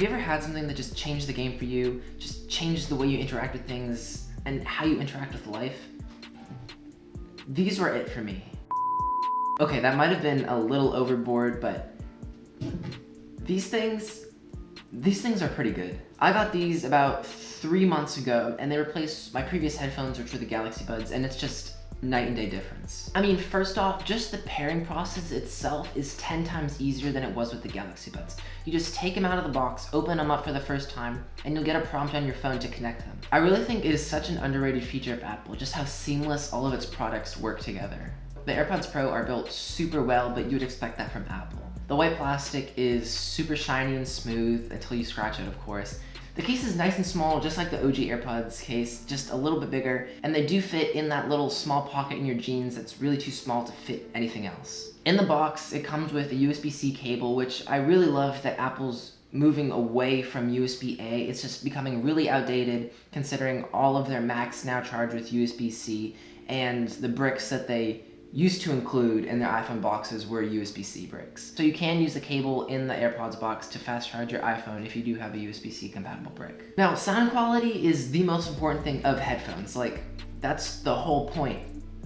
you ever had something that just changed the game for you, just changed the way you interact with things and how you interact with life? These were it for me. Okay, that might have been a little overboard, but these things are pretty good. I got these about 3 months ago, and they replaced my previous headphones, which were the Galaxy Buds, and it's just night and day difference. I mean, first off, just the pairing process itself is 10 times easier than it was with the Galaxy Buds. You just take them out of the box, open them up for the first time, and you'll get a prompt on your phone to connect them. I really think it is such an underrated feature of Apple, just how seamless all of its products work together. The AirPods Pro are built super well, but you would expect that from Apple. The white plastic is super shiny and smooth until you scratch it, of course. The case is nice and small, just like the OG AirPods case, just a little bit bigger, and they do fit in that little small pocket in your jeans that's really too small to fit anything else. In the box, it comes with a USB-C cable, which I really love that Apple's moving away from USB-A. It's just becoming really outdated considering all of their Macs now charge with USB-C, and the bricks that they used to include in their iPhone boxes were USB-C bricks. So you can use the cable in the AirPods box to fast charge your iPhone if you do have a USB-C compatible brick. Now, sound quality is the most important thing of headphones. Like, that's the whole point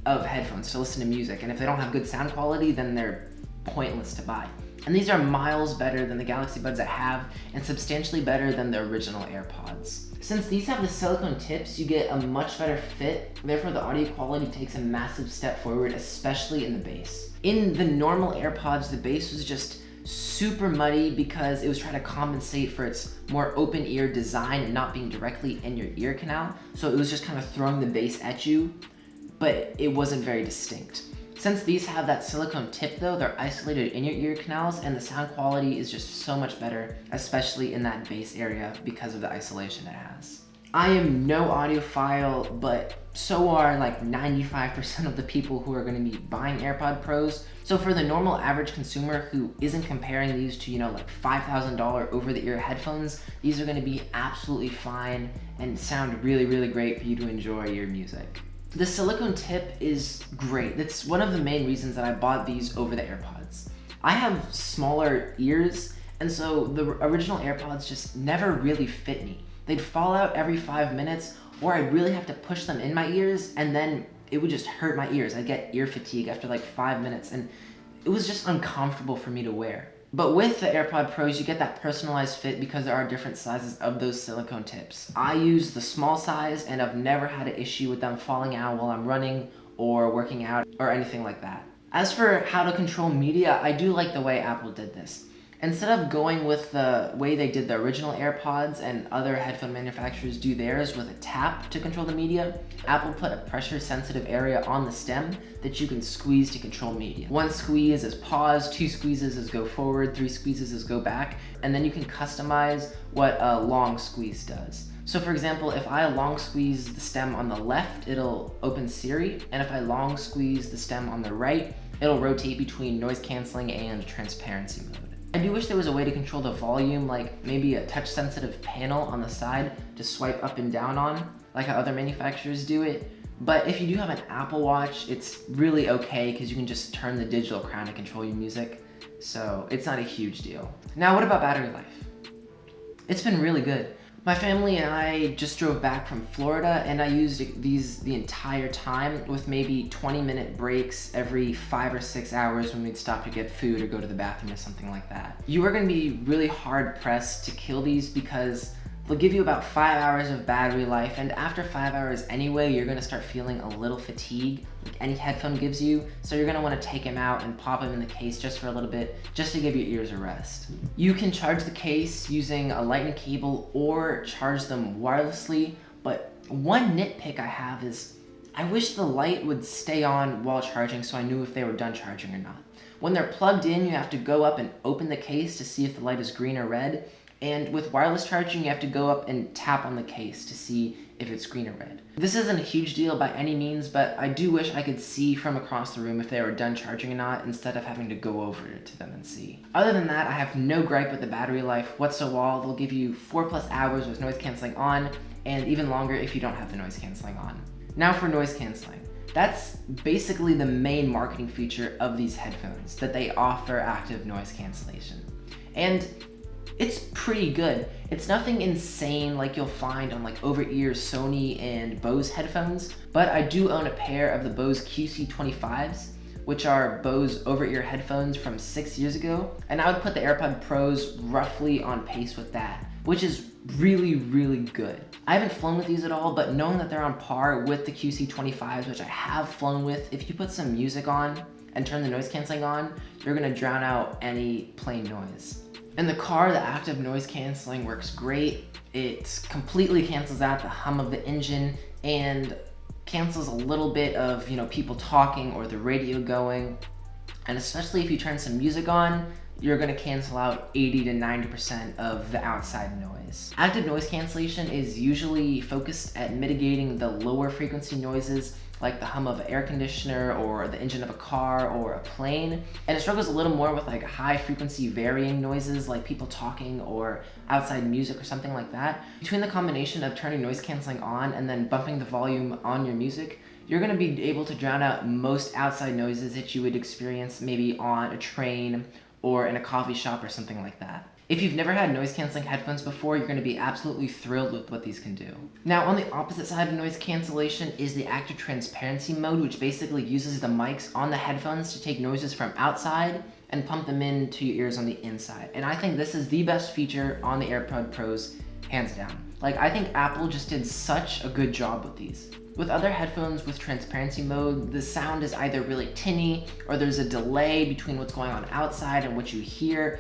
of headphones, to listen to music. And if they don't have good sound quality, then they're pointless to buy. And these are miles better than the Galaxy Buds I have, and substantially better than the original AirPods. Since these have the silicone tips, you get a much better fit, therefore the audio quality takes a massive step forward, especially in the bass. In the normal AirPods, the bass was just super muddy because it was trying to compensate for its more open ear design and not being directly in your ear canal, so it was just kind of throwing the bass at you, but it wasn't very distinct. Since these have that silicone tip though, they're isolated in your ear canals, and the sound quality is just so much better, especially in that bass area because of the isolation it has. I am no audiophile, but so are like 95% of the people who are going to be buying AirPod Pros. So for the normal average consumer who isn't comparing these to, like $5,000 over-the-ear headphones, these are going to be absolutely fine and sound really, really great for you to enjoy your music. The silicone tip is great. That's one of the main reasons that I bought these over the AirPods. I have smaller ears, and so the original AirPods just never really fit me. They'd fall out every 5 minutes, or I'd really have to push them in my ears, and then it would just hurt my ears. I'd get ear fatigue after like 5 minutes, and it was just uncomfortable for me to wear. But with the AirPod Pros, you get that personalized fit because there are different sizes of those silicone tips. I use the small size, and I've never had an issue with them falling out while I'm running or working out or anything like that. As for how to control media, I do like the way Apple did this. Instead of going with the way they did the original AirPods and other headphone manufacturers do theirs with a tap to control the media, Apple put a pressure-sensitive area on the stem that you can squeeze to control media. 1 squeeze is pause, 2 squeezes is go forward, 3 squeezes is go back, and then you can customize what a long squeeze does. So for example, if I long squeeze the stem on the left, it'll open Siri, and if I long squeeze the stem on the right, it'll rotate between noise canceling and transparency mode. I do wish there was a way to control the volume, like maybe a touch-sensitive panel on the side to swipe up and down on, like how other manufacturers do it. But if you do have an Apple Watch, it's really okay because you can just turn the digital crown to control your music. So it's not a huge deal. Now, what about battery life? It's been really good. My family and I just drove back from Florida, and I used these the entire time with maybe 20-minute breaks every 5 or 6 hours when we'd stop to get food or go to the bathroom or something like that. You are going to be really hard pressed to kill these because they'll give you about 5 hours of battery life, and after 5 hours anyway, you're going to start feeling a little fatigue, like any headphone gives you, so you're going to want to take them out and pop them in the case just for a little bit, just to give your ears a rest. You can charge the case using a lightning cable or charge them wirelessly, but one nitpick I have is I wish the light would stay on while charging so I knew if they were done charging or not. When they're plugged in, you have to go up and open the case to see if the light is green or red, and with wireless charging, you have to go up and tap on the case to see if it's green or red. This isn't a huge deal by any means, but I do wish I could see from across the room if they were done charging or not, instead of having to go over to them and see. Other than that, I have no gripe with the battery life whatsoever. They'll give you 4+ hours with noise canceling on, and even longer if you don't have the noise canceling on. Now for noise canceling. That's basically the main marketing feature of these headphones, that they offer active noise cancellation. And It's pretty good. It's nothing insane like you'll find on like over-ear Sony and Bose headphones, but I do own a pair of the Bose QC-25s, which are Bose over-ear headphones from 6 years ago, and I would put the AirPod Pros roughly on pace with that, which is really, really good. I haven't flown with these at all, but knowing that they're on par with the QC-25s, which I have flown with, if you put some music on and turn the noise canceling on, you're gonna drown out any plane noise. In the car, the active noise canceling works great. It completely cancels out the hum of the engine and cancels a little bit of, people talking or the radio going. And especially if you turn some music on, you're gonna cancel out 80 to 90% of the outside noise. Active noise cancellation is usually focused at mitigating the lower frequency noises like the hum of an air conditioner or the engine of a car or a plane. And it struggles a little more with like high frequency varying noises like people talking or outside music or something like that. Between the combination of turning noise canceling on and then bumping the volume on your music, you're gonna be able to drown out most outside noises that you would experience maybe on a train or in a coffee shop or something like that. If you've never had noise canceling headphones before, you're gonna be absolutely thrilled with what these can do. Now, on the opposite side of noise cancellation is the active transparency mode, which basically uses the mics on the headphones to take noises from outside and pump them into your ears on the inside. And I think this is the best feature on the AirPod Pros, hands down. Like, I think Apple just did such a good job with these. With other headphones with transparency mode, the sound is either really tinny or there's a delay between what's going on outside and what you hear.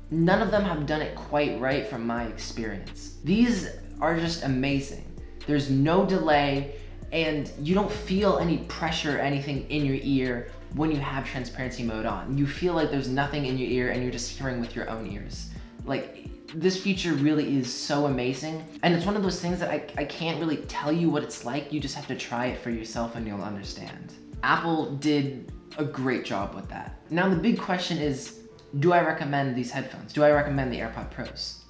None of them have done it quite right from my experience. These are just amazing. There's no delay and you don't feel any pressure or anything in your ear when you have transparency mode on. You feel like there's nothing in your ear and you're just hearing with your own ears. Like, this feature really is so amazing. And it's one of those things that I can't really tell you what it's like. You just have to try it for yourself and you'll understand. Apple did a great job with that. Now the big question is, do I recommend these headphones? Do I recommend the AirPod Pros?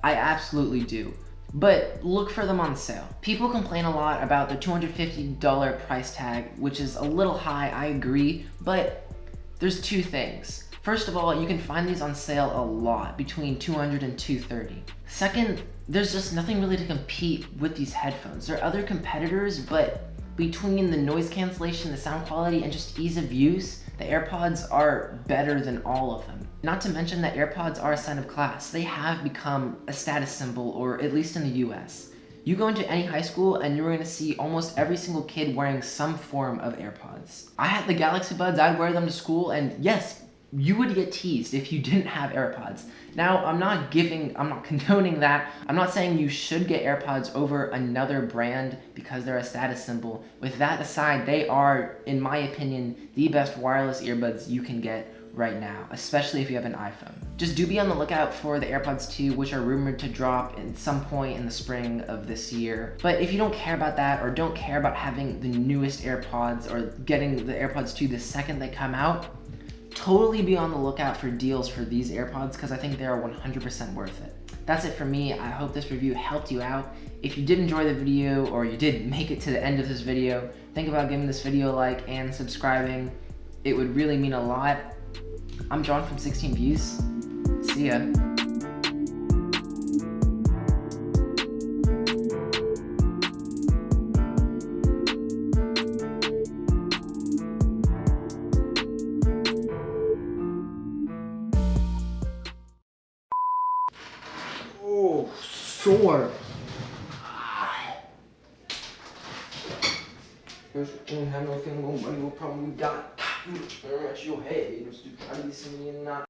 I absolutely do, but look for them on sale. People complain a lot about the $250 price tag, which is a little high, I agree, but there's two things. First of all, you can find these on sale a lot, between $200 and $230. Second, there's just nothing really to compete with these headphones. There are other competitors, but between the noise cancellation, the sound quality, and just ease of use, the AirPods are better than all of them. Not to mention that AirPods are a sign of class. They have become a status symbol, or at least in the US. You go into any high school and you're gonna see almost every single kid wearing some form of AirPods. I had the Galaxy Buds, I'd wear them to school, and yes, you would get teased if you didn't have AirPods. Now, I'm not condoning that. I'm not saying you should get AirPods over another brand because they're a status symbol. With that aside, they are, in my opinion, the best wireless earbuds you can get right now, especially if you have an iPhone. Just do be on the lookout for the AirPods 2, which are rumored to drop at some point in the spring of this year. But if you don't care about that, or don't care about having the newest AirPods, or getting the AirPods 2 the second they come out, totally be on the lookout for deals for these AirPods because I think they are 100% worth it. That's it for me. I hope this review helped you out. If you did enjoy the video, or you did make it to the end of this video, think about giving this video a like and subscribing. It would really mean a lot. I'm John from 16 Views. See ya. Oh, sore. There's have no feeling money will probably die. Very much your head. Just to try to be singing and not.